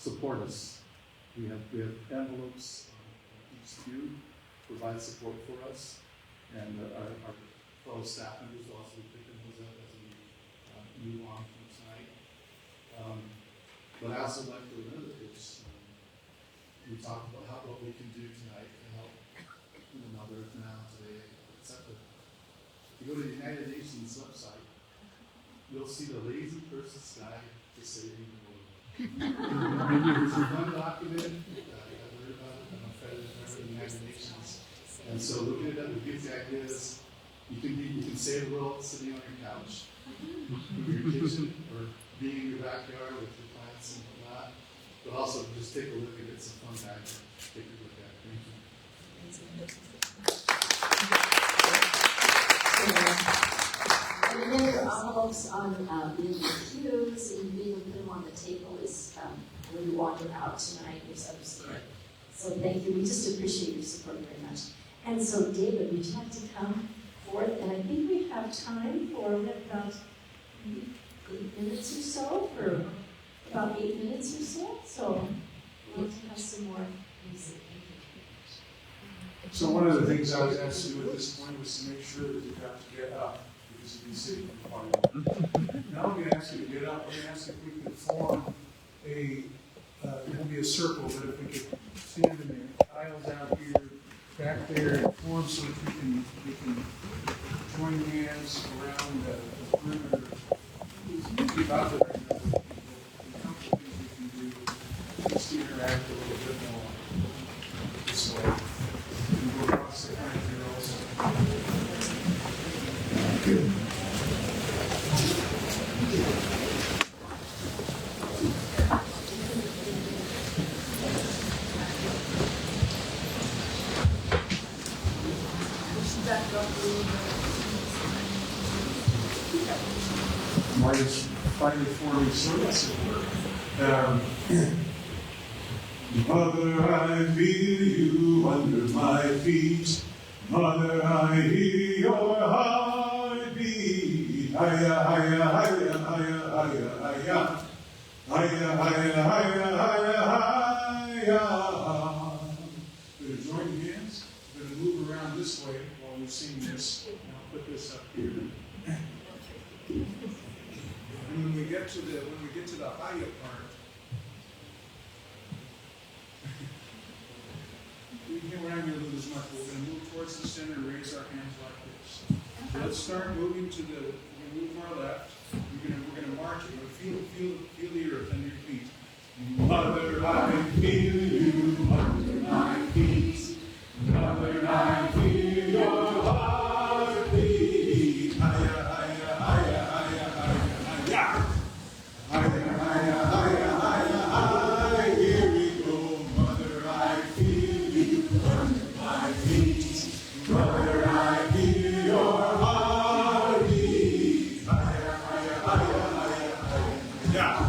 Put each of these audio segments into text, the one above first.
support us. We have envelopes. Each few provide support for us, and our fellow staff members will also be picking those up as we move on from tonight. But I also like to another pitch. We talked about what we can do tonight to help Mother Earth now today, etc. If you go to the United Nations website, you'll see the lazy person's guide to saving the world. It's a fun document. I've heard about it. I'm a member of the United Nations, and so looking at that, we get the ideas. You can save the world sitting on your couch, in your kitchen, or being in your backyard with your plants and whatnot. But also just take a look at it. It's a fun guide to take a look at. Thank you. And then your envelopes on being in the pews and being able to put them on the table is when you walk it out tonight, is upstairs. So thank you. We just appreciate your support very much. And so, David, would you like to come forth? And I think we have time for about 8 minutes or so, for about 8 minutes or so. So we'd like to have some more music. So one of the things I was asked to do at this point was to make sure that you got to get up, because you've been sitting for quite a while. Now I'm going to ask you to get up. I'm going to ask if we could form it will be a circle, but if we could stand in the aisles out here, back there, and form so that we can join hands around the perimeter. It's about the right number of people. A couple things we can do just to interact a little bit more this way. And go across the front here also. Why is finally forming service at work? Mother, I feel you under my feet. Mother, I hear your heartbeat. Hiya, hiya, hiya, hiya, hiya, hiya. Hiya, hiya, hiya, hiya, hiya. We're going to join hands. We're going to move around this way while we sing this. And I'll put this up here. And when we get to the hiya part, we can around here a little as much, but we're going to move towards the center and raise our hands like this. So let's start moving to we're going to move to our left. We're going to march it. We're going to feel the earth under your feet. Mother, I feel you under my feet. Mother, I feel your heartbeat. Hiya, hiya, hiya, hiya, hiya, hiya. Hiya, hiya, hiya, hiya, hiya. Here we go. Mother, I feel you under my feet. Mother, I feel your heartbeat. Hiya, hiya, hiya, hiya,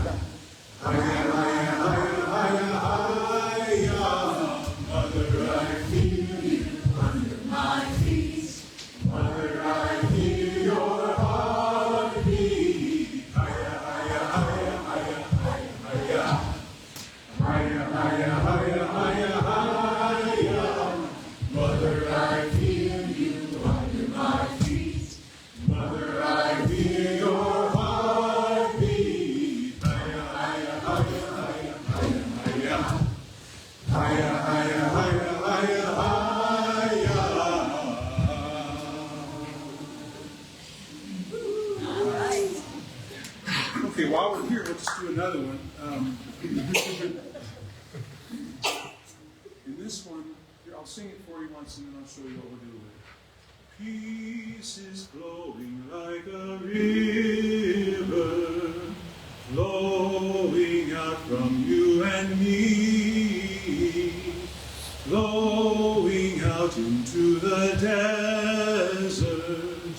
hiya. Hiya, hiya, hiya, hiya, hiya. Mother, I feel you under my feet. Mother, I feel your heartbeat. Hiya, hiya, hiya, hiya, hiya, hiya. Hiya, hiya, hiya, hiya, hiya. Mother, I feel you under my feet. Mother, I feel your heartbeat. Hiya, hiya, hiya, hiya, hiya, hiya. Hiya, hiya, hiya, hiya, hiya. All right. Okay, while we're here, let's do another one. In this one, here, I'll sing it for you once and then I'll show you what we're doing. Peace is flowing like a river, flowing out from you and me, flowing out into the desert,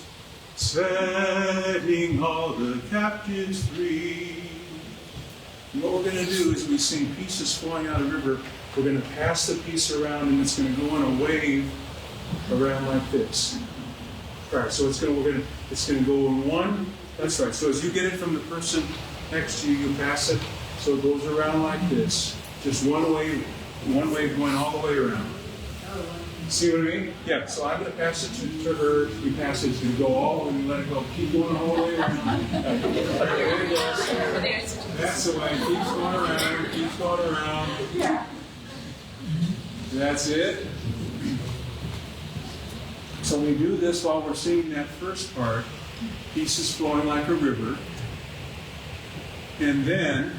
setting all the captives free. And what we're going to do is we sing peace is flowing out of the river. We're going to pass the piece around and it's going to go on a wave around like this. All right, so it's going to go in one. That's right. So as you get it from the person next to you, you pass it. So it goes around like this. Just one wave going all the way around. See what I mean? Yeah, so I'm going to pass it to her. You pass it, to go all the way, let it go. Keep going all the way around. There it goes. That's the way. Keeps going around, keeps going around. That's it. So we do this while we're singing that first part. Pieces flowing like a river. And then,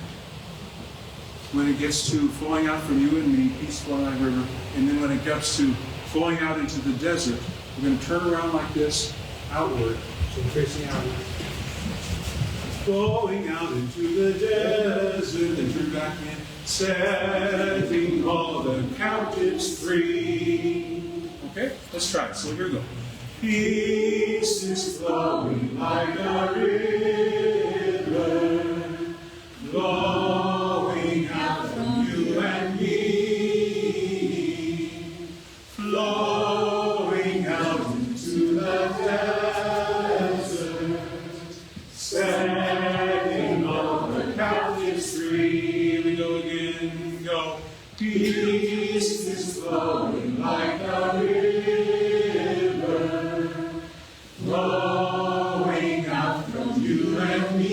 when it gets to flowing out from you and me, peace flowing like a river, and then when it gets to flowing out into the desert, we're going to turn around like this, outward. So we're facing outward. Flowing out into the desert, and turn back in, setting all the captives free. Okay, let's try it. So here we go. Peace is flowing like a river, flowing out from you and me, flowing out into the desert, setting all the captives free. Here we go again, go. Peace is flowing like a river, flowing out from you and me,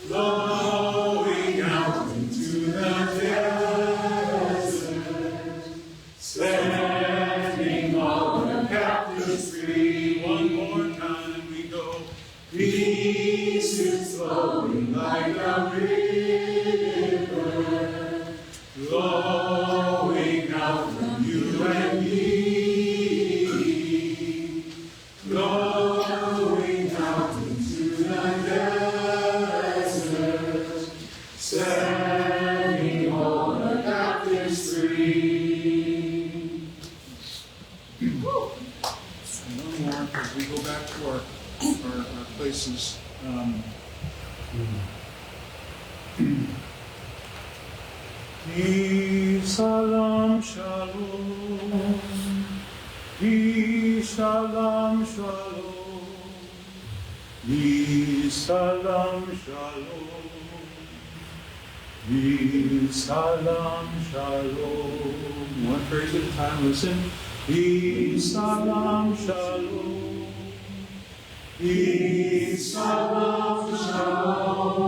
flowing out into the desert, setting all the captives free. One more time we go. Peace is flowing like a river, flowing out from you and me, flowing out into the desert, setting all the captives free. One more, as we go back to our places. Peace, shalom, shalom. Peace, shalom, shalom. Peace, shalom, shalom. Peace, shalom, shalom. One phrase at a time, listen. Peace, shalom, shalom. Peace, shalom, shalom.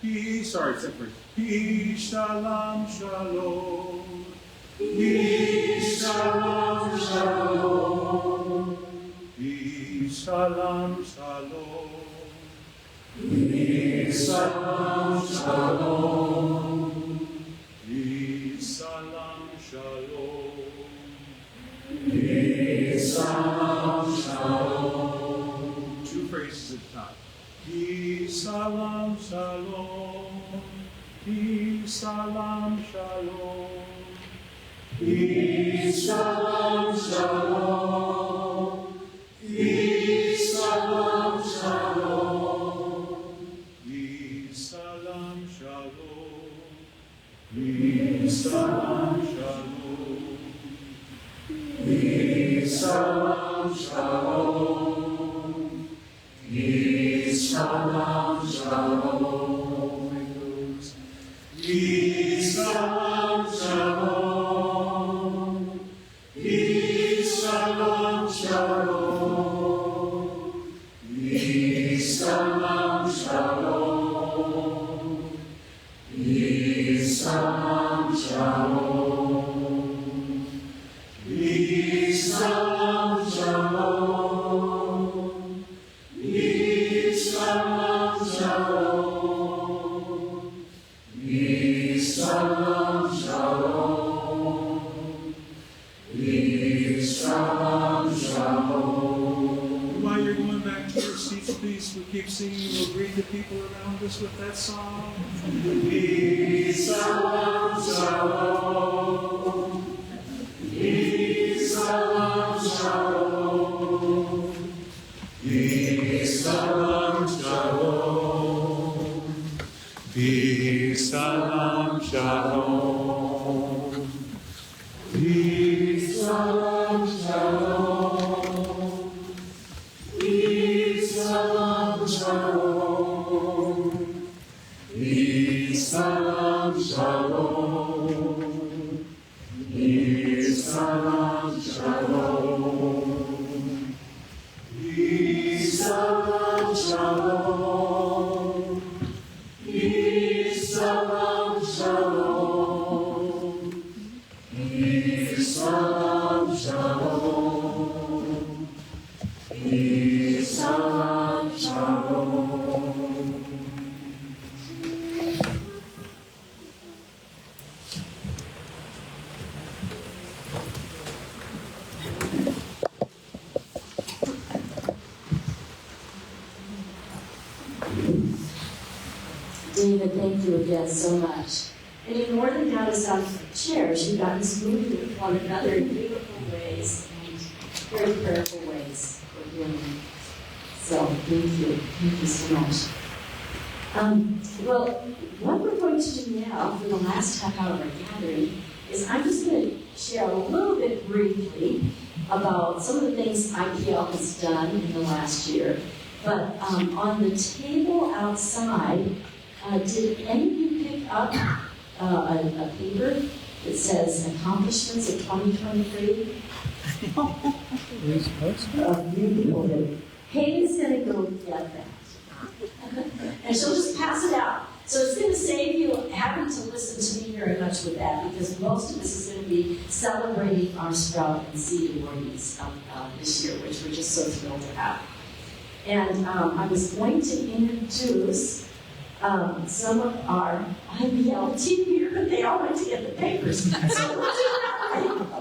Peace, sorry, separate. Peace, shalom, shalom. Peace, shalom, shalom. Peace, shalom, shalom. Peace, shalom, shalom. Peace, shalom, shalom. Peace, shalom, shalom. Two phrases at a time. Peace, shalom, shalom. Peace, shalom, shalom. Peace, shalom, shalom. Peace, shalom, shalom. Peace, shalom, shalom. Peace, shalom, shalom. Peace, shalom, shalom. Peace, shalom, shalom. Peace, shalom, shalom. Peace, shalom, shalom. Peace, shalom, shalom. Peace, shalom, shalom. Peace, shalom, shalom. Peace, shalom, shalom. Peace, shalom, shalom. Peace, shalom, shalom. While you're going back to your seats, please, we keep singing. We'll greet the people around us with that song. Peace, shalom, shalom. Peace, shalom, shalom. Peace, shalom, shalom. Peace, shalom, shalom. Peace, shalom, shalom. Peace, shalom. Peace, shalom, shalom. Peace, shalom, shalom. Peace, shalom, shalom. Peace, shalom, shalom. David, thank you again so much. And you more than got us out of chairs. You got us moving with one another in beautiful ways and very prayerful ways for healing. So thank you. Thank you so much. Well, what we're going to do now for the last half hour of our gathering is I'm just going to share a little bit briefly about some of the things IPL has done in the last year. But on the table outside, did any of you pick up a paper that says Accomplishments of 2023? A few people did. Haley's going to go get that. And she'll just pass it out. So it's going to save you having to listen to me very much with that, because most of this is going to be celebrating our Sprout and Seed awardees this year, which we're just so thrilled to have. And I was going to introduce some of our IPL team here, but they all went to get the papers. So we'll do that.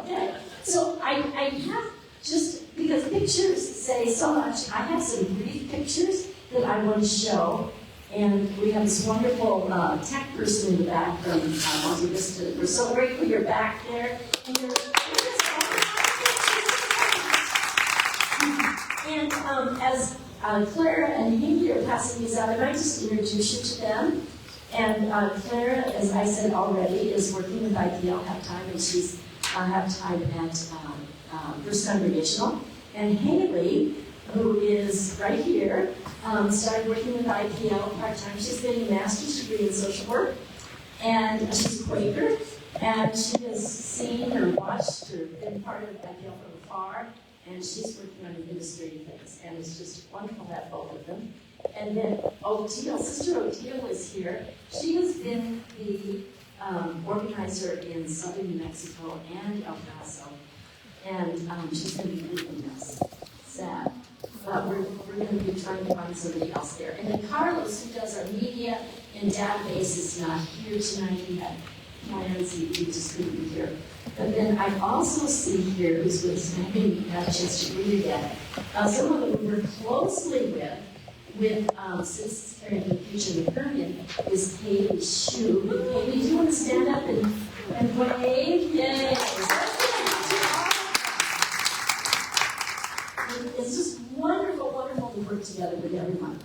Okay. So I have, just because pictures say so much, I have some brief pictures that I want to show. And we have this wonderful tech person in the back from Monte Vista. We're so grateful you're back there. And you're and as Clara and Hinky are passing these out, I might just introduce you to them. And Clara, as I said already, is working with IPL half-time, and she's half-time at First Congregational. And Haley, who is right here, started working with IPL part-time. She's getting a master's degree in social work, and she's a Quaker, and she has seen or watched or been part of IPL from afar, and she's working on administrative things, and it's just wonderful to have both of them. And then Odile, Sister Odile is here. She has been the organizer in southern New Mexico and El Paso, and she's going to be leaving us. Sad. But we're going to be trying to find somebody else there. And then Carlos, who does our media and database, is not here tonight. He had plans, he just couldn't be here. But then I also see here, who's with us, and I didn't have a chance to read it yet, someone that we work closely with Citizens Care in the Future McHarney, is Haley Shue. Haley, do you want to stand up and wave? Yay! It's just wonderful, wonderful to work together with everyone.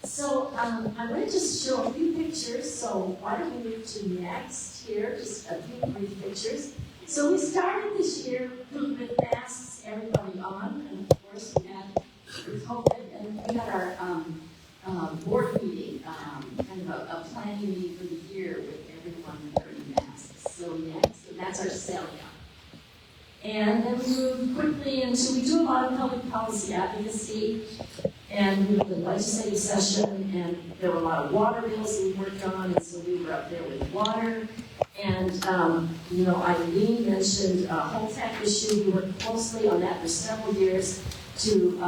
So I'm going to just show a few pictures. So why don't we move to next here, just a few brief pictures. So we started this year with masks, everybody on, and of course we had COVID, and we had our board meeting, kind of a planning meeting for the year with everyone wearing masks. So that's our selling. And then we move quickly into, we do a lot of public policy advocacy, and we had the legislative session, and there were a lot of water bills that we worked on, and so we were up there with water. And, Eileen mentioned a whole tech issue. We worked closely on that for several years to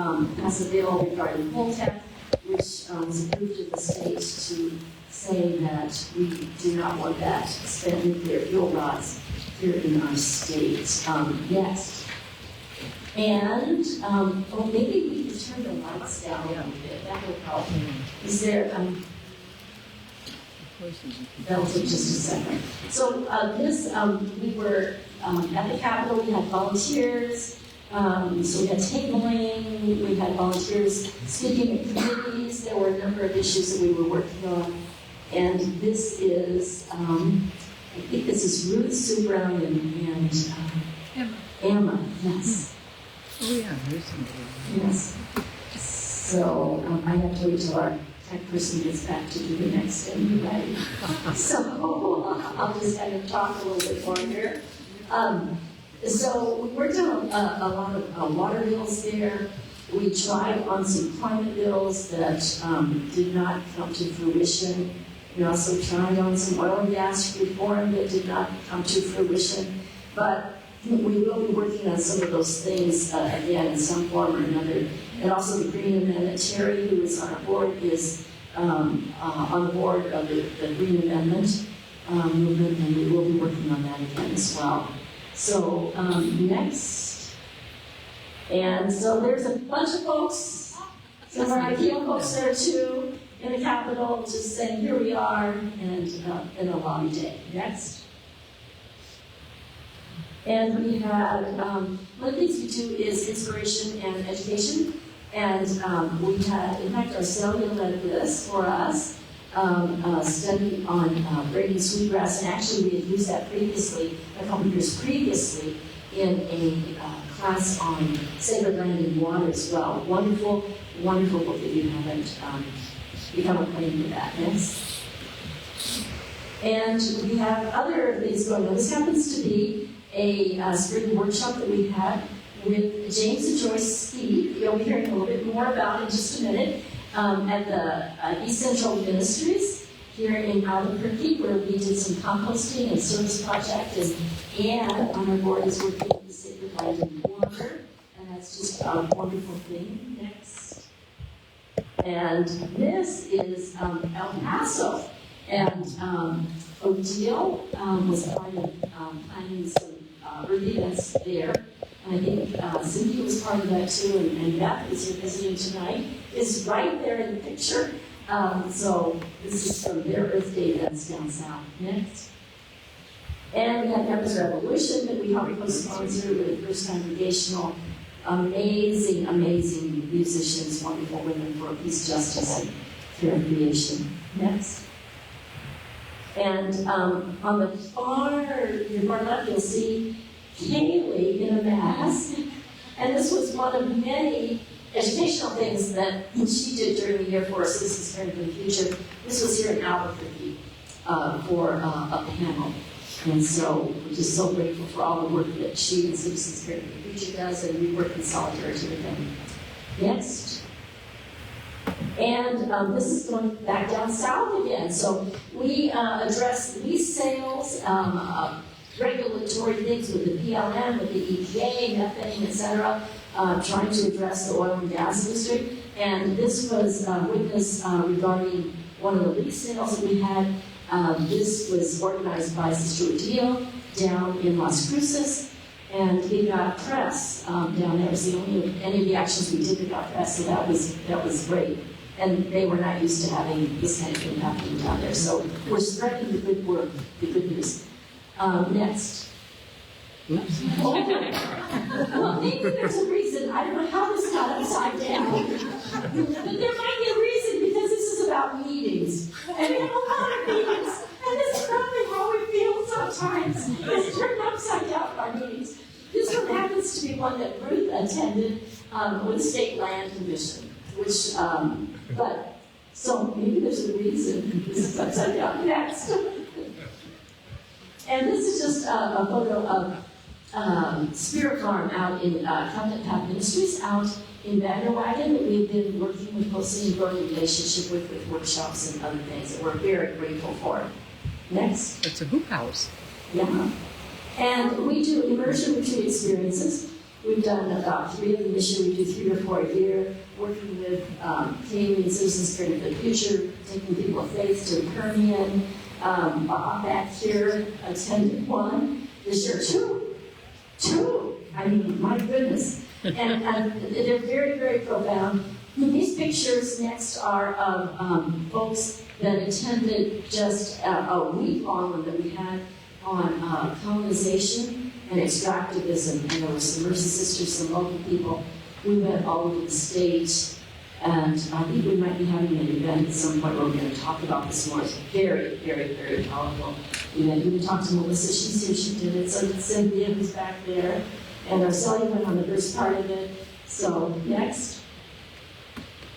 pass a bill regarding whole tech, which was approved in the state to say that we do not want that to spend nuclear fuel rods here in our state. Next. And, maybe we could turn the lights down a little bit. That would help. Is there, that'll take just a second. So, we were at the Capitol, we had volunteers, so we had tabling, we had volunteers speaking at committees. There were a number of issues that we were working on. And this is, I think this is Ruth, Sue Brown, and Emma, yes. Oh yeah, there's somebody. Yes. So I have to wait till our tech person gets back to do the next thing, right? So I'll just kind of talk a little bit more here. So we worked on a lot of water bills there. We tried on some climate bills that did not come to fruition. We also tried on some oil and gas reform that did not come to fruition. But we will be working on some of those things again in some form or another. And also the Green Amendment. Terry, who is on our board, is on the board of the Green Amendment movement, and we will be working on that again as well. So next. And so there's a bunch of folks, some of our IPL folks there too, in the Capitol, just saying, here we are, and in a lobby day. Next. And we had, one of the things we do is inspiration and education. And we had, in fact, Arcelia led this for us, a study on braiding sweetgrass. And actually, we had used that previously, a couple of years previously, in a class on sacred land and water as well. Wonderful, wonderful book if you haven't become acquainted with that. Yes. And we have other things going on. This happens to be a spring workshop that we had with James and Joyce Speed. You'll be hearing a little bit more about in just a minute at the East Central Ministries here in Albuquerque, where we did some composting and service project, and on our board is working with the Sacred Land and Water, and that's just a wonderful thing. Next. And this is El Paso, and Odile was part of planning some early events there. And I think Cindy was part of that too, and Beth is here visiting tonight, is right there in the picture. So this is from their Earth Day events down south. Next. And we had Campus Revolution that we helped co-sponsor with First Congregational. Amazing, amazing musicians, wonderful women for peace, justice, and fair creation. Next. And on the far left, you'll see Kaylee in a mask. And this was one of many educational things that she did during the year for Citizens Caring for the Future. This was here in Albuquerque for a panel. And so we're just so grateful for all the work that she and Citizens Caring for the Future does, and we work in solidarity with them. Next. And this is going back down south again. So we address lease sales, regulatory things with the PLM, with the EPA, methane, etc., trying to address the oil and gas industry. And this was witness regarding one of the lease sales that we had. This was organized by Sister Odile down in Las Cruces, and we got press down there. It was the only any of the actions we did that got press, so that was great. And they were not used to having this kind of thing happening down there. So we're spreading the good word, the good news. Next. Well, maybe there's a reason. I don't know how this got upside down. But there might be a reason, because this is about meetings. And we have a lot of meetings. And this is probably how we feel sometimes. It's turned upside down by meetings. This one happens to be one that Ruth attended with the State Land Commission, which, but, so maybe there's a reason this is upside down. Next. And this is just a photo of Spirit Farm out in Covenant Path Ministries out in Vanderwagen that we've been working with closely and growing a relationship with workshops and other things that we're very grateful for. Next. It's a hoop house. Yeah. And we do immersion retreat experiences. We've done about 3 of them this year. We do 3 or 4 a year, working with Caryl and Citizens Caring for the Future, taking people of faith to the Permian. Bob back here attended one. This year, 2. I mean, my goodness. And they're very, very profound. These pictures next are of folks that attended just a week-long one that we had on colonization and extractivism. And there were some Mercy Sisters, some local people. We went all over the state. And I think we might be having an event at some point where we're going to talk about this more. It's very, very, very powerful. We can talk to Melissa. She's here. She did it. So did Cynthia, who's back there. And Arcelia went on the first part of it. So next.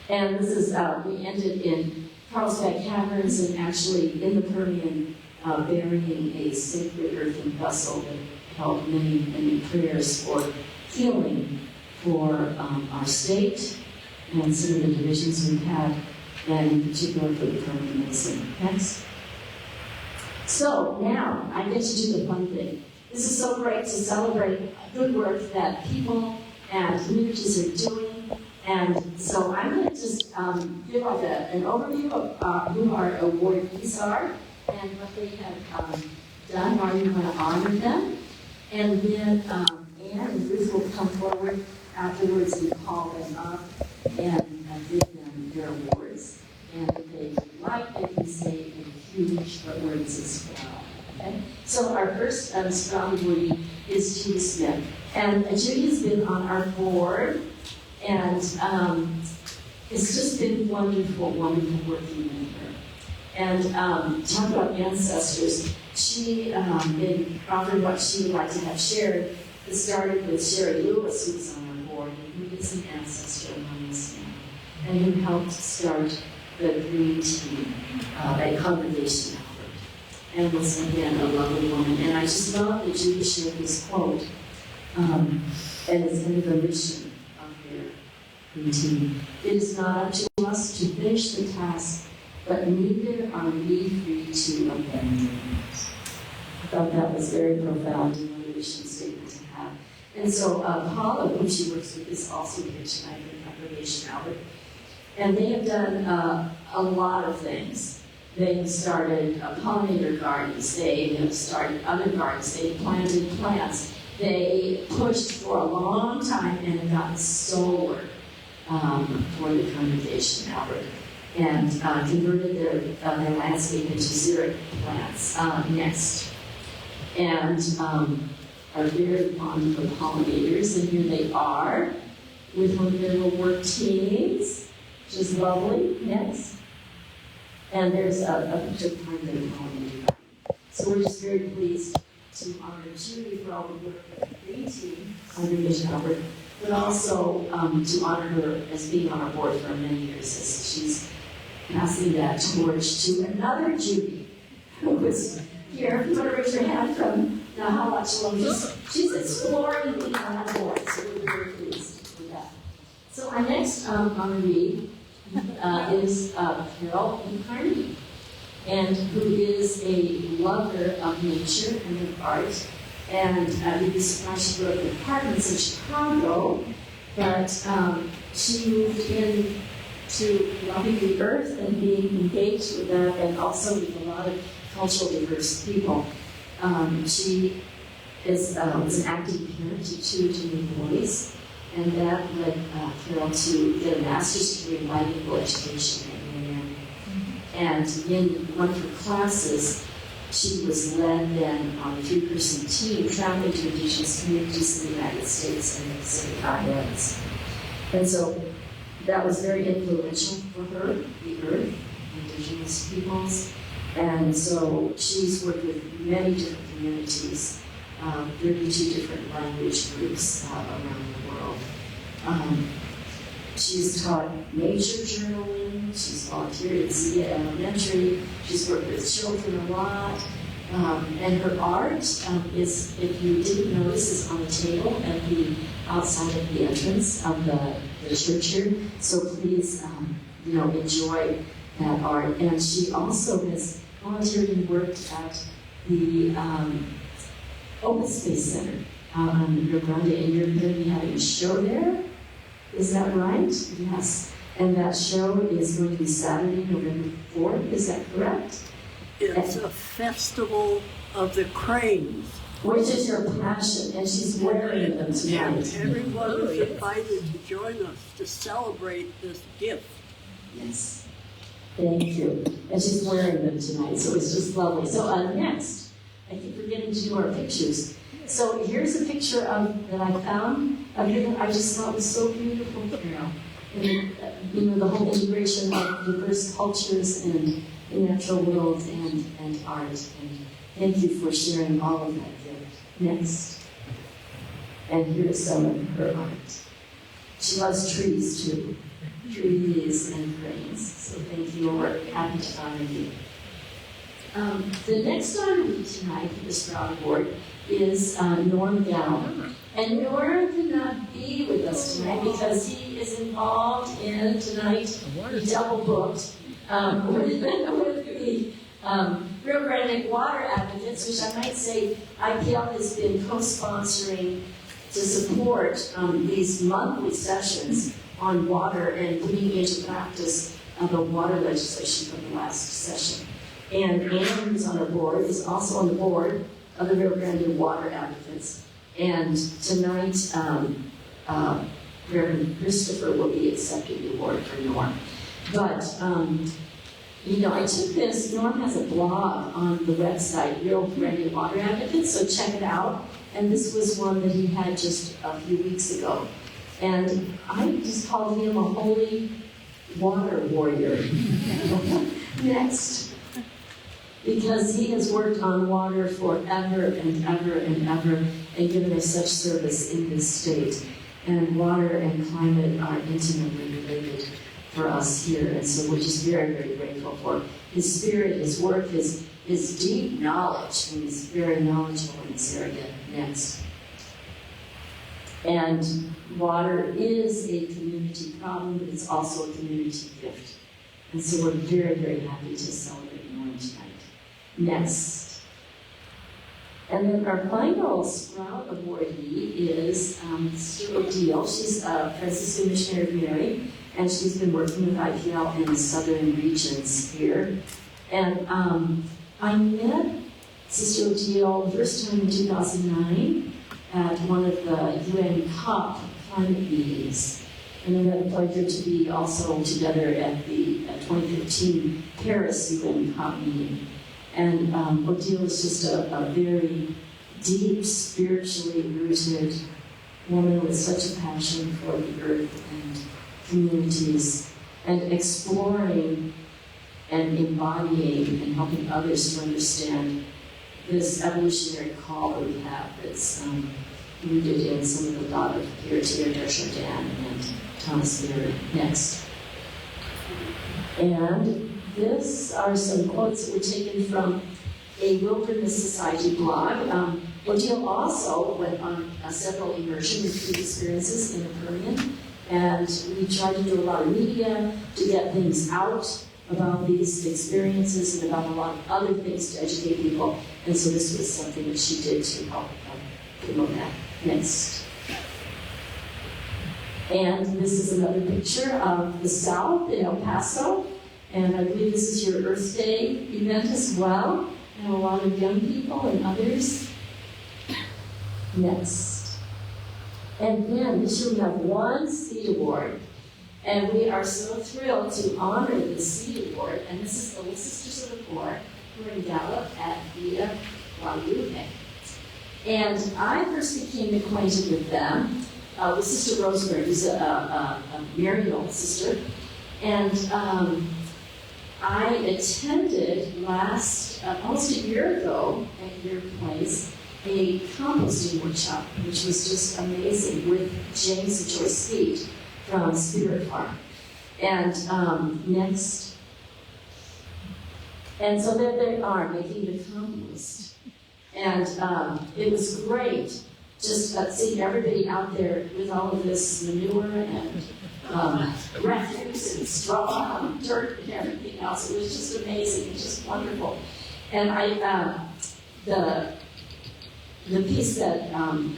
And this is, we ended in Carlsbad Caverns and actually in the Permian burying a sacred earthen vessel that held many, many prayers for healing for our state and some of the divisions we've had, and in particular for the permanent medicine. Next. So now I get to do the fun thing. This is so great to celebrate good work that people and communities are doing. And so I'm going to just give like an overview of who our awardees are and what they have done, how you're going to honor them. And then Anne and Ruth will come forward afterwards and call them up and give them their awards. And if they like, they can say in huge words as well. Okay? So our first strong awardee is Judy Smith. And Judy has been on our board, and it's just been wonderful, wonderful working with her. And talk about ancestors. She offered what she would like to have shared. It started with Sherry Lewis, who was on our board, and who is an ancestor among us now, and who helped start the Green Team at Congregation Albert, and was again a lovely woman. And I just love that Judy shared this quote, and it's kind of the mission of their Green Team. It is not up to us to finish the task, but neither are we free to abandon it. I thought that was very profound and a mission statement to have. And so Paula, who she works with, is also here tonight in Congregation Albert. And they have done a lot of things. They have started pollinator gardens. They have started other gardens. They planted plants. They pushed for a long time and have gotten solar for the Congregation Albert, and converted their landscape into xeric plants next. And are very fond of pollinators, and here they are with one of their little work teams, which is lovely. Next. And there's a picture of part of their pollinator. So we're just very pleased to honor Judy for all the work of the Green Team, Congregation Albert, but also to honor her as being on our board for many years, as she's passing that torch to another Judy, who was here. If you want to raise your hand from Nahalachua, she's exploring being on our board, so we're very pleased with that. So our next honoree is Caryl McHarney, and who is a lover of nature and of art. And you'd be surprised she grew up in apartments in Chicago, but she moved into loving the earth and being engaged with that, and also with a lot of culturally diverse people. She was an active parent to 2 teen boys, and that led Caryl to get a master's degree in bilingual education at UNM. And in one of her classes, she was led then on a 3-person team traveling to indigenous communities in the United States and the Pacific Islands. And so that was very influential for her, the earth, indigenous peoples. And so she's worked with many different communities, 32 different language groups around the world. She's taught nature journaling, she's volunteered at Zia Elementary, she's worked with children a lot, and her art is, if you didn't notice, is on the table at the outside of the entrance of the church here. So please, enjoy that art. And she also has volunteered and worked at the Open Space Center out on Rio Grande, and you're going to be having a show there. Is that right? Yes. And that show is going to be Saturday, November 4th. Is that correct? It's a festival of the cranes. Which is your passion, and she's wearing them tonight. Everyone is invited to join us to celebrate this gift. Yes. Thank you. And she's wearing them tonight, so it's just lovely. So next, I keep forgetting to do our pictures. So here's a picture that I found of you that I just thought was so beautiful, Caryl. And, the whole integration of diverse cultures and the natural world and art. And thank you for sharing all of that gift. Next. And here's some of her art. She loves trees too. Trees and cranes. So thank you. We're happy to honor you. The next honoree tonight for the Sprout Award is Norm Gaume. And Norm could not be with us tonight because he is involved in tonight, he double booked with the Rio Grande Water Advocates, which I might say IPL has been co-sponsoring to support these monthly sessions on water and putting into practice the water legislation from the last session. And Anne, who's on our board, is also on the board of the Rio Grande Water Advocates. And tonight, Reverend Christopher will be accepting the award for Norm. But, you know, I took this, Norm has a blog on the website, Rio Grande Water Advocates, so check it out. And this was one that he had just a few weeks ago. And I just called him a holy water warrior. Next. Because he has worked on water forever and ever and ever and given us such service in this state. And water and climate are intimately related for us here. And so we're just very, very grateful for his spirit, his work, his deep knowledge. And he's very knowledgeable in this area. Next. And water is a community problem, but it's also a community gift. And so we're very, very happy to celebrate Norm tonight. Next. And then our final Sprout awardee is Sister Odile. She's a Franciscan Missionary of Mary, and she's been working with IPL in the southern regions here. And I met Sister Odile the first time in 2009 at one of the UN COP climate meetings. And we had the pleasure to be also together at the 2015 Paris UN COP meeting. And Odile is just a very deep, spiritually rooted woman with such a passion for the earth and communities, and exploring and embodying and helping others to understand this evolutionary call that we have that's rooted in some of the thought of Coirier, Chardin, and Thomas Lear. Next. And this are some quotes that were taken from a Wilderness Society blog. Odile also went on several immersion and food experiences in the Permian, and we tried to do a lot of media to get things out about these experiences and about a lot of other things to educate people. And so this was something that she did to help promote that. Next. And this is another picture of the South in El Paso. And I believe this is your Earth Day event as well. And a lot of young people and others. Next. And then this year we have one Seed Award. And we are so thrilled to honor the Seed Award. And this is the Little Sisters of the Poor who are in Gallup at Villa Guadalupe. And I first became acquainted with them with Sister Rosemary, who's a Marial sister. And I attended almost a year ago at your place, a composting workshop, which was just amazing, with James and Joyce Speed from Spirit Farm. And next. And so there they are, making the compost. And it was great just seeing everybody out there with all of this manure and refuse and straw and dirt and everything else. It was just amazing, and just wonderful. And the piece that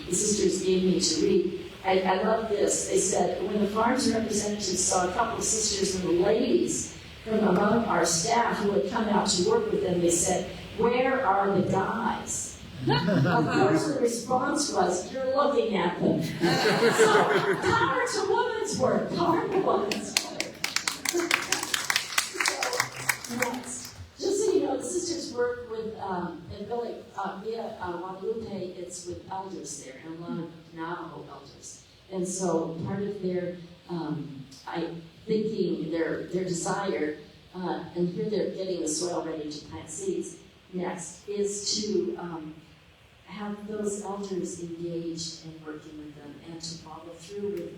the sisters gave me to read, I love this. They said, when the farm's representatives saw a couple of sisters and ladies from among our staff who had come out to work with them, they said, "Where are the guys?" Of course, the response was, "You're looking at them." So, power to women's work, power to women's work. So, next. Just so you know, the sisters work with, in Villa Guadalupe, it's with elders there, and a lot of Navajo elders. And so part of their thinking, their desire, and here they're getting the soil ready to plant seeds, next, is to have those elders engaged in working with them and to follow through with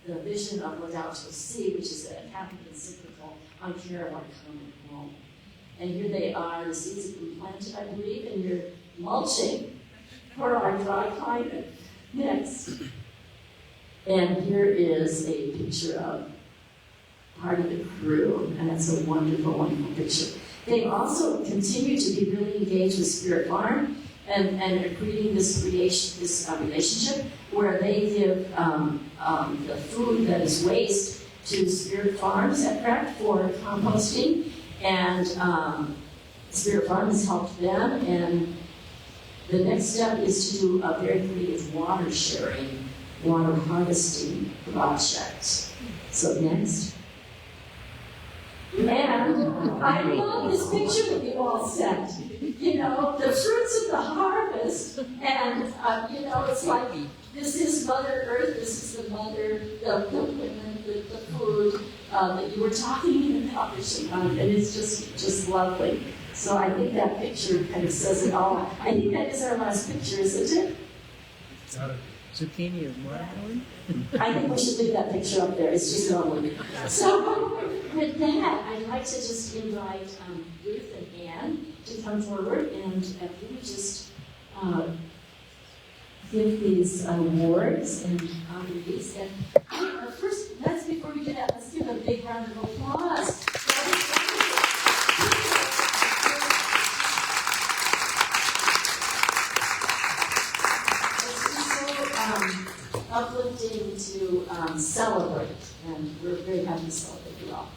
the vision of Laudato Si, which is a Catholic encyclical on care of our common home. And here they are, the seeds have been planted, I believe, and you're mulching for our dry climate. Next. And here is a picture of part of the crew, and it's a wonderful, wonderful picture. They also continue to be really engaged with Spirit Farm and are creating this relationship where they give the food that is waste to Spirit Farms at Pratt for composting, and Spirit Farm has helped them, and the next step is to do a very creative water sharing, water harvesting project. So next. And I love this picture that you all sent. You know, the fruits of the harvest, and it's like this is Mother Earth. This is the mother, the food that you were talking about, and it's just lovely. So I think that picture kind of says it all. I think that is our last picture, isn't it? Zucchini or watermelon? I think we should leave that picture up there. It's just lovely. So with that, I'd like to just invite Ruth and Ann to come forward and really just give these awards and honorees. And first, before we do that, let's give a big round of applause. Uplifting to celebrate, and we're very happy to celebrate you all.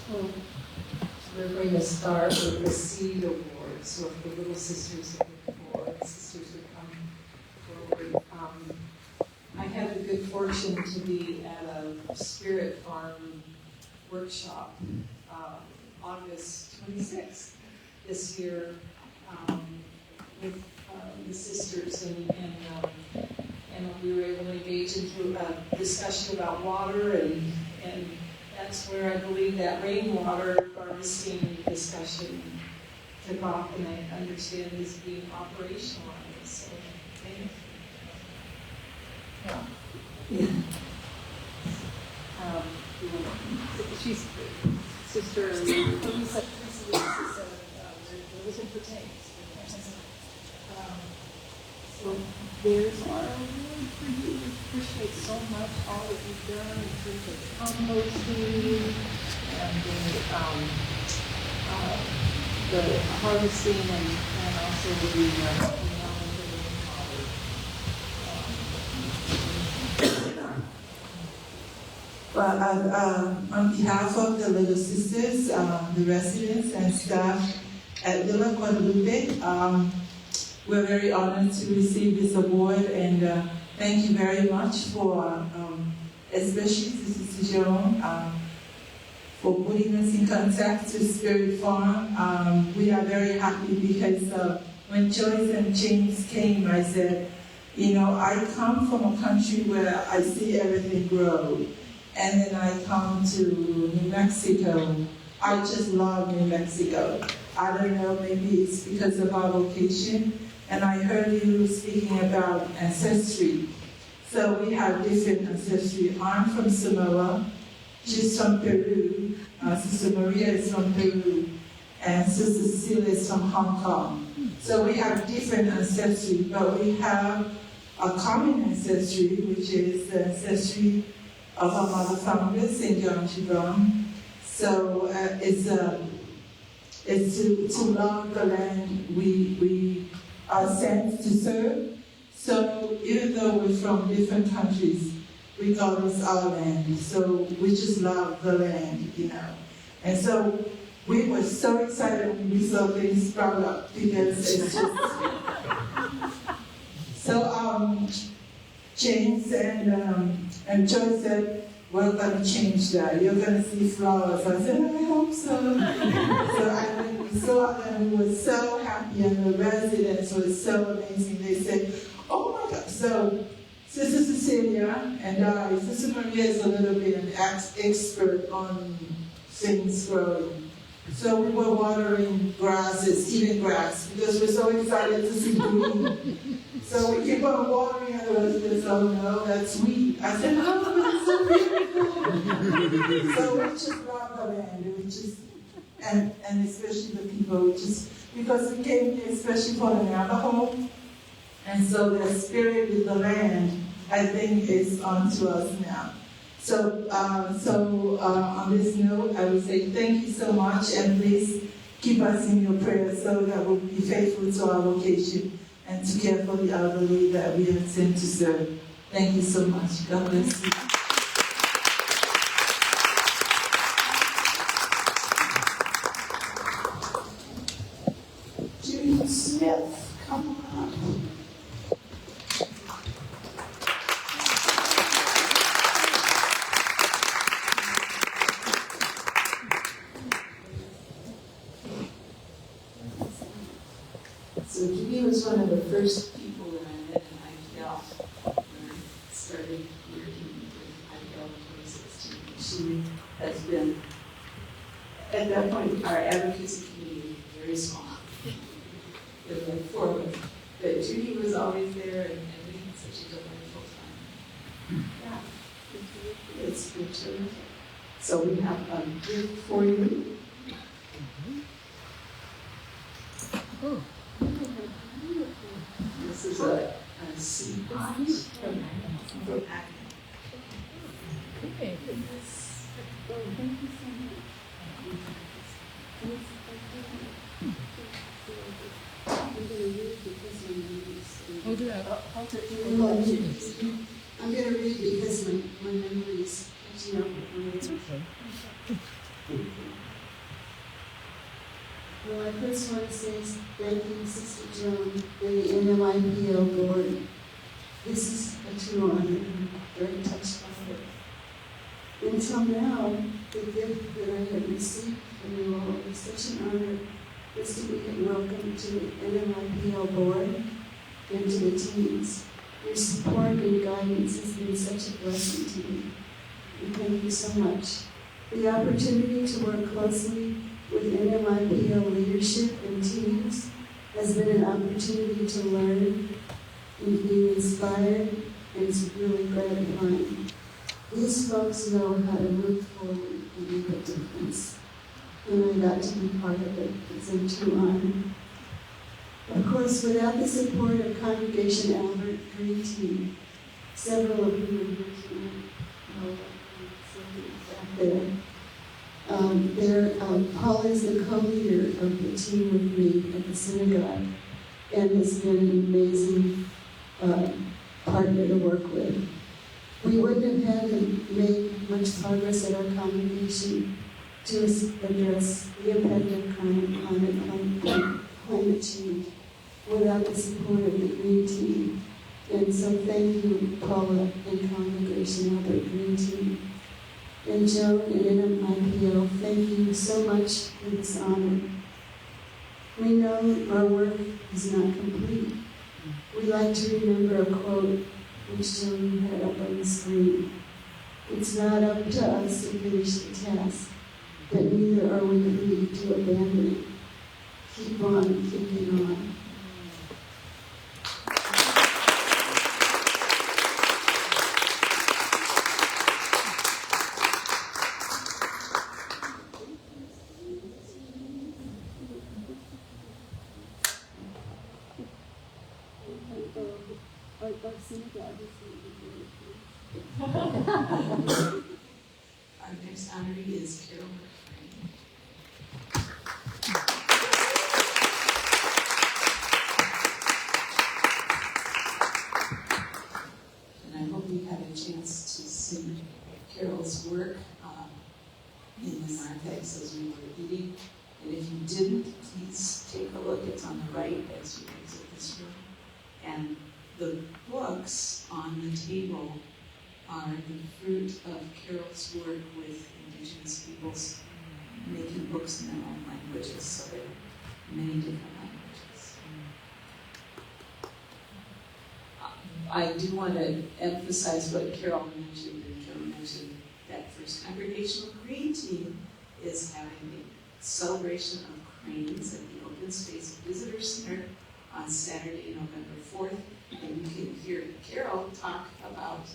So we're going to start with the Seed Awards. So if the little sisters would come forward. I had the good fortune to be at a Spirit Farm workshop August 26th this year with the sisters, and we were able to engage into a discussion about water, and that's where I believe that rainwater harvesting discussion took off, and I understand is being operationalized. So thank you. She's sister. So there's our award for you. We appreciate so much all that you've done in terms of composting and the harvesting and also the Well, on behalf of the Little Sisters, the residents and staff at Villa Guadalupe, we're very honored to receive this award, and thank you very much for, especially to Sister Jerome, for putting us in contact with Spirit Farm. We are very happy because when Choice and James came, I said, I come from a country where I see everything grow. And then I come to New Mexico. I just love New Mexico. I don't know, maybe it's because of our location. And I heard you speaking about ancestry. So we have different ancestry. I'm from Samoa. She's from Peru. Sister Maria is from Peru. And Sister Cecilia is from Hong Kong. So we have different ancestry, but we have a common ancestry, which is the ancestry of our mother founder, St. John Chibon. So it's to love the land we are sent to serve. So even though we're from different countries, we call this our land. So we just love the land, And so we were so excited when we saw things sprout up because it's just... So James and Joyce said, we're going to change that. You're going to see flowers. I said, I hope so. So we saw them. We were so happy, and the residents were so amazing. They said, oh my God. So Sister Cecilia and I, Sister Maria is a little bit an expert on things growing. So we were watering grasses, even grass, because we're so excited to see green. So we keep on watering, and the residents, oh no, that's weed. I said, oh, but it's so beautiful. So we just love the land. We just, and especially the people, we just because we came here especially for the Navajo, and so the spirit with the land, I think, is onto us now. So, on this note, I would say thank you so much, and please keep us in your prayers so that we'll be faithful to our vocation and to care for the elderly that we are sent to serve. Thank you so much. God bless you. Judy Smith, come on up. So Judy was one of the first people that I met in IPL when I started working with IPL in 2016. She has been, at that point, our advocacy committee was very small. There were like 4 of us. But Judy was always there, and we had such a delightful time. Yeah, it's good to know. So we have a gift for you. This is a seed pot from Acme. Okay. Hold it up. I'm going to read because my memory is catching up with me. It's okay. Well, I first want to say thank you, Sister Joan, and the NMIPL board. This is a true honor. I'm very touched by it. Until now, the gift that I have received from you all is such an honor is to be welcomed to the NMIPL board and to the teams. Your support and guidance has been such a blessing to me. And thank you so much. The opportunity to work closely with NMIPL leadership and teams has been an opportunity to learn and be inspired, and it's really gratifying. These folks know how to move forward and make a difference, and I got to be part of it. It's a true honor. Of course, without the support of Congregation Albert Green Team, several of you are here tonight, back there. Paul is the co-leader of the team with me at the synagogue and has been an amazing partner to work with. We wouldn't have had to make much progress at our congregation to address the impact of climate change without the support of the Green Team. And so thank you, Paula and Congregation Albert Green Team. And Joan and NMIPL, thank you so much for this honor. We know our work is not complete. We like to remember a quote which Joan had up on the screen. It's not up to us to finish the task, but neither are we free to abandon it. Keep on keeping on. Our next honoree is Caryl McHarney. And I hope you had a chance to see Carol's work in the narthex as we were eating. And if you didn't, please take a look. It's on the right as you exit this room. And the books on the table are the fruit of Carol's work with Indigenous peoples, making books in their own languages, so there are many different languages. I do want to emphasize what Caryl mentioned, and Joan mentioned, that First Congregational Green Team is having a celebration of cranes at the Open Space Visitor Center on Saturday, November 4th, and you can hear Caryl talk about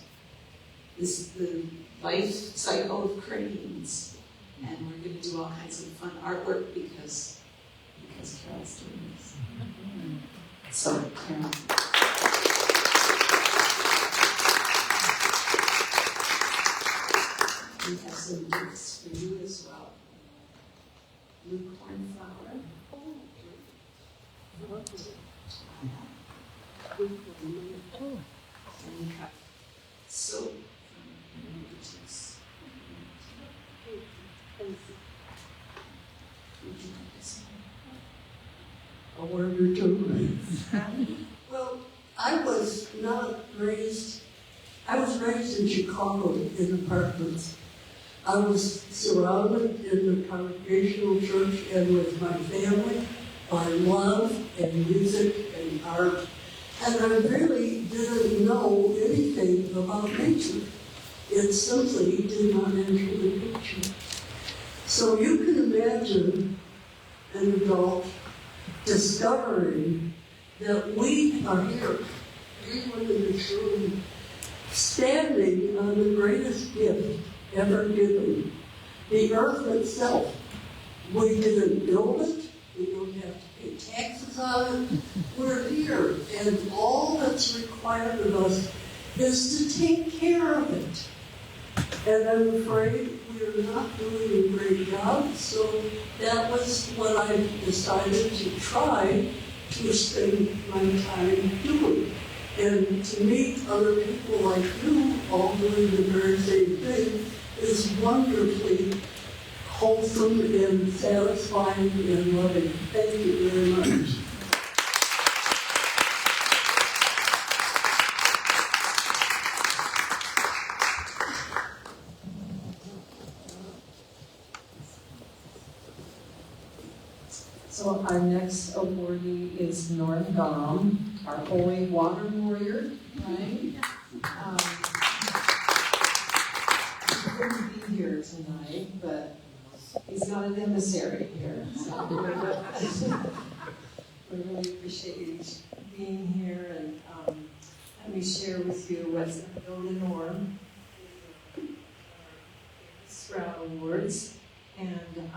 the life cycle of cranes, and we're going to do all kinds of fun artwork because because Carol's doing this. So, Carol. We have some gifts for you as well. Blue cornflower. And we have soap from Lucius. Would you like this one? A word or two. Well, I was raised in Chicago in apartments. I was surrounded in the Congregational Church and with my family by love and music and art. And I really didn't know anything about nature. It simply did not enter the picture. So you can imagine an adult discovering that we are here, everyone in this room, standing on the greatest gift ever given, the earth itself. We didn't build it, we don't have to pay taxes on it, we're here, and all that's required of us is to take care of it. And I'm afraid we're not doing a great job, so that was what I decided to try to spend my time doing. And to meet other people like you, all doing the very same thing, is wonderfully wholesome and satisfying and loving. Thank you very much. So our next awardee is Norm Gaume, our holy water warrior, right? He couldn't be here tonight, but he's got an emissary here. So we really appreciate you being here, and let me share with you what's going to Norm. Sprout Awards, and if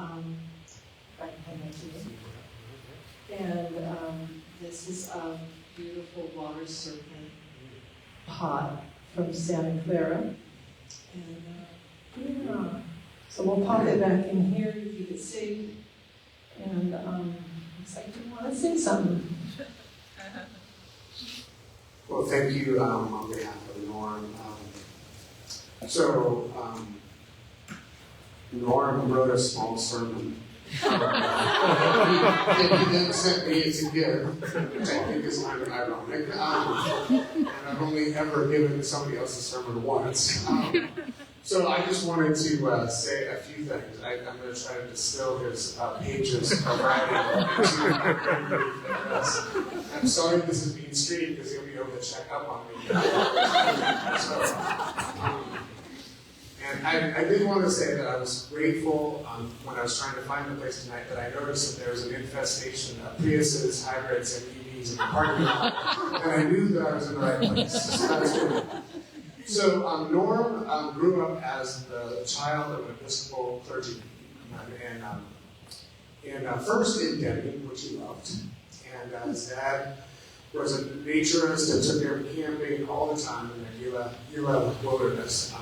I can hand that to you. And this is a beautiful water serpent pot from Santa Clara. And yeah, so we'll pop it back in here to keep it safe. And looks like you want to say something. Well, thank you on behalf of Norm. Norm wrote a small sermon. And he then sent me as a gift, which I think is kind of ironic. And I've only ever given somebody else a sermon once. So I just wanted to say a few things. I'm going to try to distill his pages of writing into a very brief address. I'm sorry this is being streamed because he'll be able to check up on me. And I did want to say that I was grateful when I was trying to find the place tonight that I noticed that there was an infestation of Priuses, hybrids, and EVs in the parking lot. And I knew that I was in the right place. So that was good. So Norm grew up as the child of an Episcopal clergyman. And first in Denton, which he loved. And his dad was a naturist and took him camping all the time in the Gila wilderness.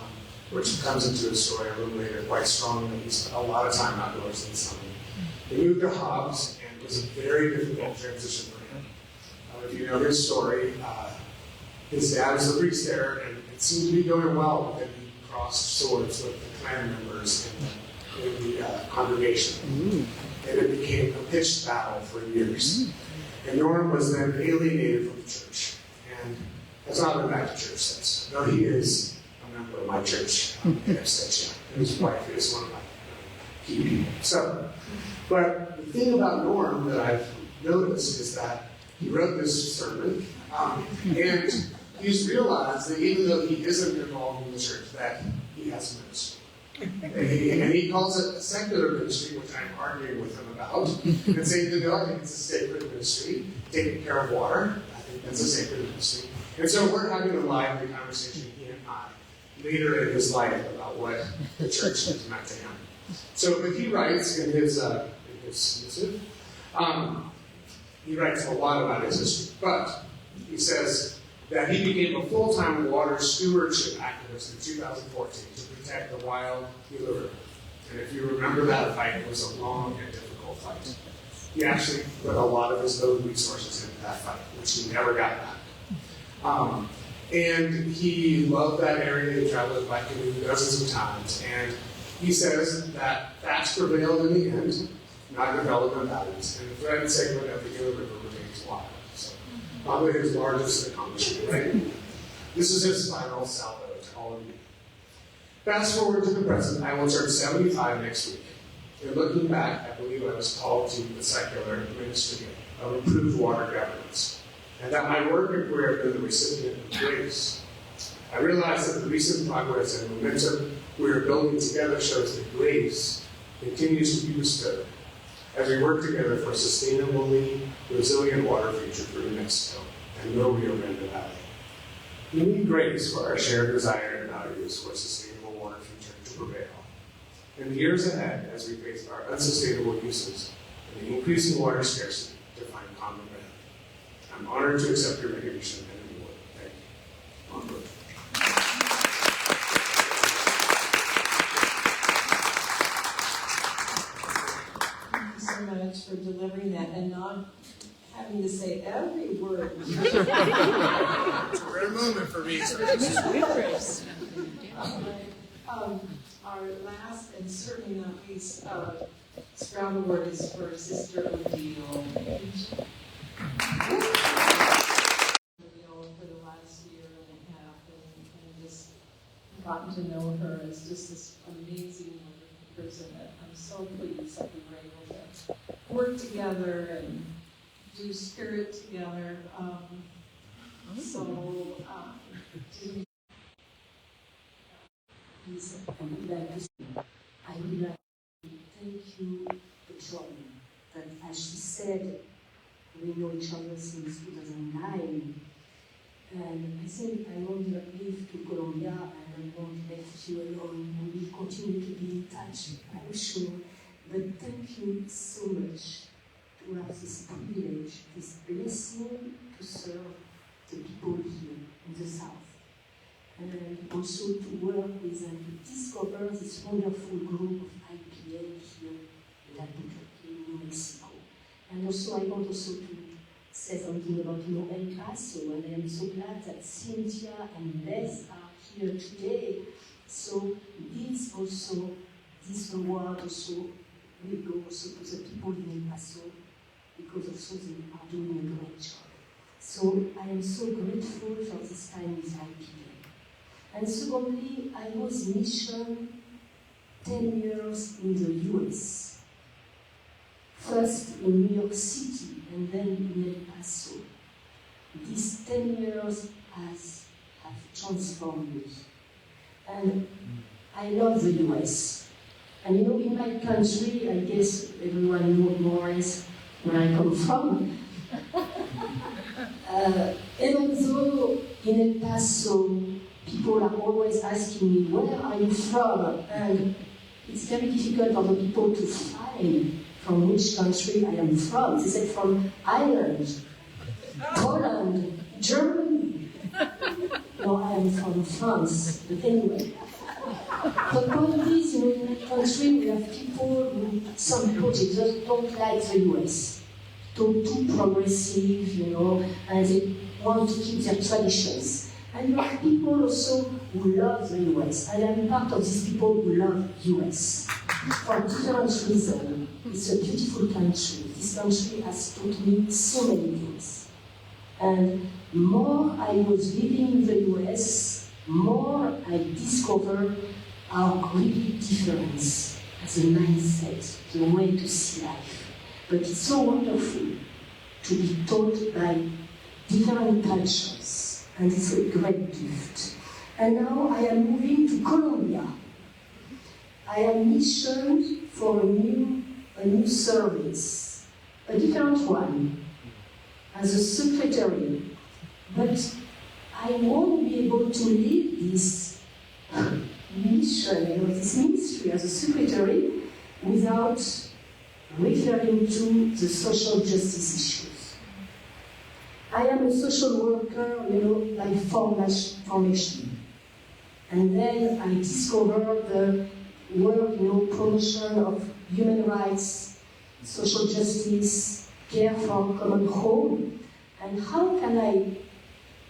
Which comes into his story a little later quite strongly. He spent a lot of time outdoors in the summer. He moved to Hobbs, and it was a very difficult transition for him. If you know his story, his dad was the priest there, and it seemed to be going well, but then he crossed swords with the clan members in the congregation. And it became a pitched battle for years. And Norm was then alienated from the church, and has not been back to church since, though he is of my church in Epstein. His wife is one of my key people. So, but the thing about Norm that I've noticed is that he wrote this sermon, and he's realized that even though he isn't involved in the church, that he has a ministry. And he calls it a secular ministry, which I'm arguing with him about, and saying that no, I think it's a sacred ministry, taking care of water. I think that's a sacred ministry. And so we're having a lively conversation, he and I, later in his life about what the church has meant to him. So, but he writes in his missive He writes a lot about his history, but he says that he became a full-time water stewardship activist in 2014 to protect the wild Gila River. And if you remember that fight, it was a long and difficult fight. He actually put a lot of his own resources into that fight, which he never got back. And he loved that area. He traveled by canoe dozens of times. And he says that facts prevailed in the end, not development values. And the thread segment of the Gila River remains wild. So, probably his largest accomplishment, right? This is his final salvo to all of you. Fast forward to the present, I will turn 75 next week. And looking back, I believe I was called to the secular ministry of improved water governance, and that my work and career have been the recipient of grace. I realize that the recent progress and momentum we are building together shows that grace continues to be bestowed as we work together for a sustainably resilient water future for New Mexico and no Rio Grande Valley. We need grace for our shared desire and values for a sustainable water future to prevail. In the years ahead, as we face our unsustainable uses and the increasing water scarcity, to find common ground. I'm honored to accept your recognition and award. Thank you. Onward. Thank you so much for delivering that and not having to say every word. It's a rare moment for me. Our last and certainly not least Sprout Award is for Sister Odile. For the last year and a half, and just gotten to know her as just this amazing, wonderful person that I'm so pleased that we were able to work together and do spirit together. I would like to thank you for joining. That, as she said, we know each other since 2009. And I said I won't leave to Colombia and I won't let you alone. We will continue to be in touch, I'm sure. But thank you so much to have this privilege, this blessing to serve the people here in the South. And also to work with and to discover this wonderful group of IPL here in Albuquerque, New Mexico. And also I want also to say something about El Paso, and I am so glad that Cynthia and Les are here today. So this also, this award also will go also to the people in El Paso, because also they are doing a great job. So I am so grateful for this time with IPL. And secondly, I was mission 10 years in the US. First in New York City and then in El Paso. These 10 years have transformed me. And I love the US. And you know, in my country, I guess everyone knows more or less where I come from. And although in El Paso, people are always asking me, where are you from? And it's very difficult for the people to find from which country I am from. They said from Ireland, Poland, Germany. No, I am from France. But anyway. The point is, you know, in my country we have people who, some people they just don't like the US. Too progressive, you know, and they want to keep their traditions. And you have people also who love the US. I am part of these people who love US for different reasons. It's a beautiful country. This country has taught me so many things. And more I was living in the US, more I discovered our really difference as a mindset, the way to see life. But it's so wonderful to be taught by different cultures. And it's a great gift. And now I am moving to Colombia. I am missioned for a new service, a different one, as a secretary. But I won't be able to lead this mission, you know, this ministry as a secretary without referring to the social justice issues. I am a social worker, by formation. And then I discovered the work, promotion of human rights, social justice, care for common home. And how can I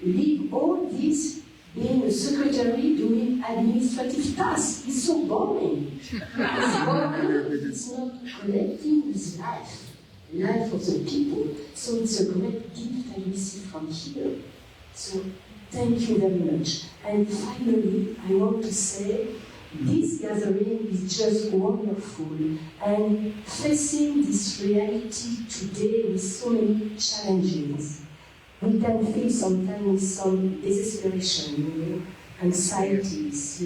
leave all this being a secretary doing administrative tasks? It's so boring. It's boring. It's not connecting with life of the people. So it's a great gift I receive from here. So thank you very much. And finally, I want to say, this gathering is just wonderful. And facing this reality today with so many challenges, we can feel sometimes some desperation, anxieties,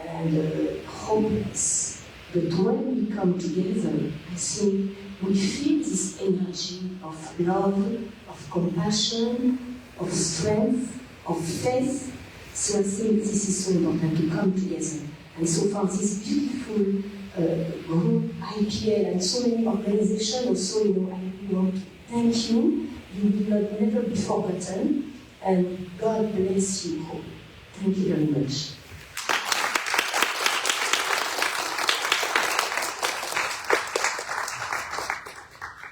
and hopeless. But when we come together, I think we feel this energy of love, of compassion, of strength, of faith. So I think this is so important to come together. And so for this beautiful group, IPL, and so many organizations also, I want to thank you. You will never be forgotten, and God bless you all. Thank you very much.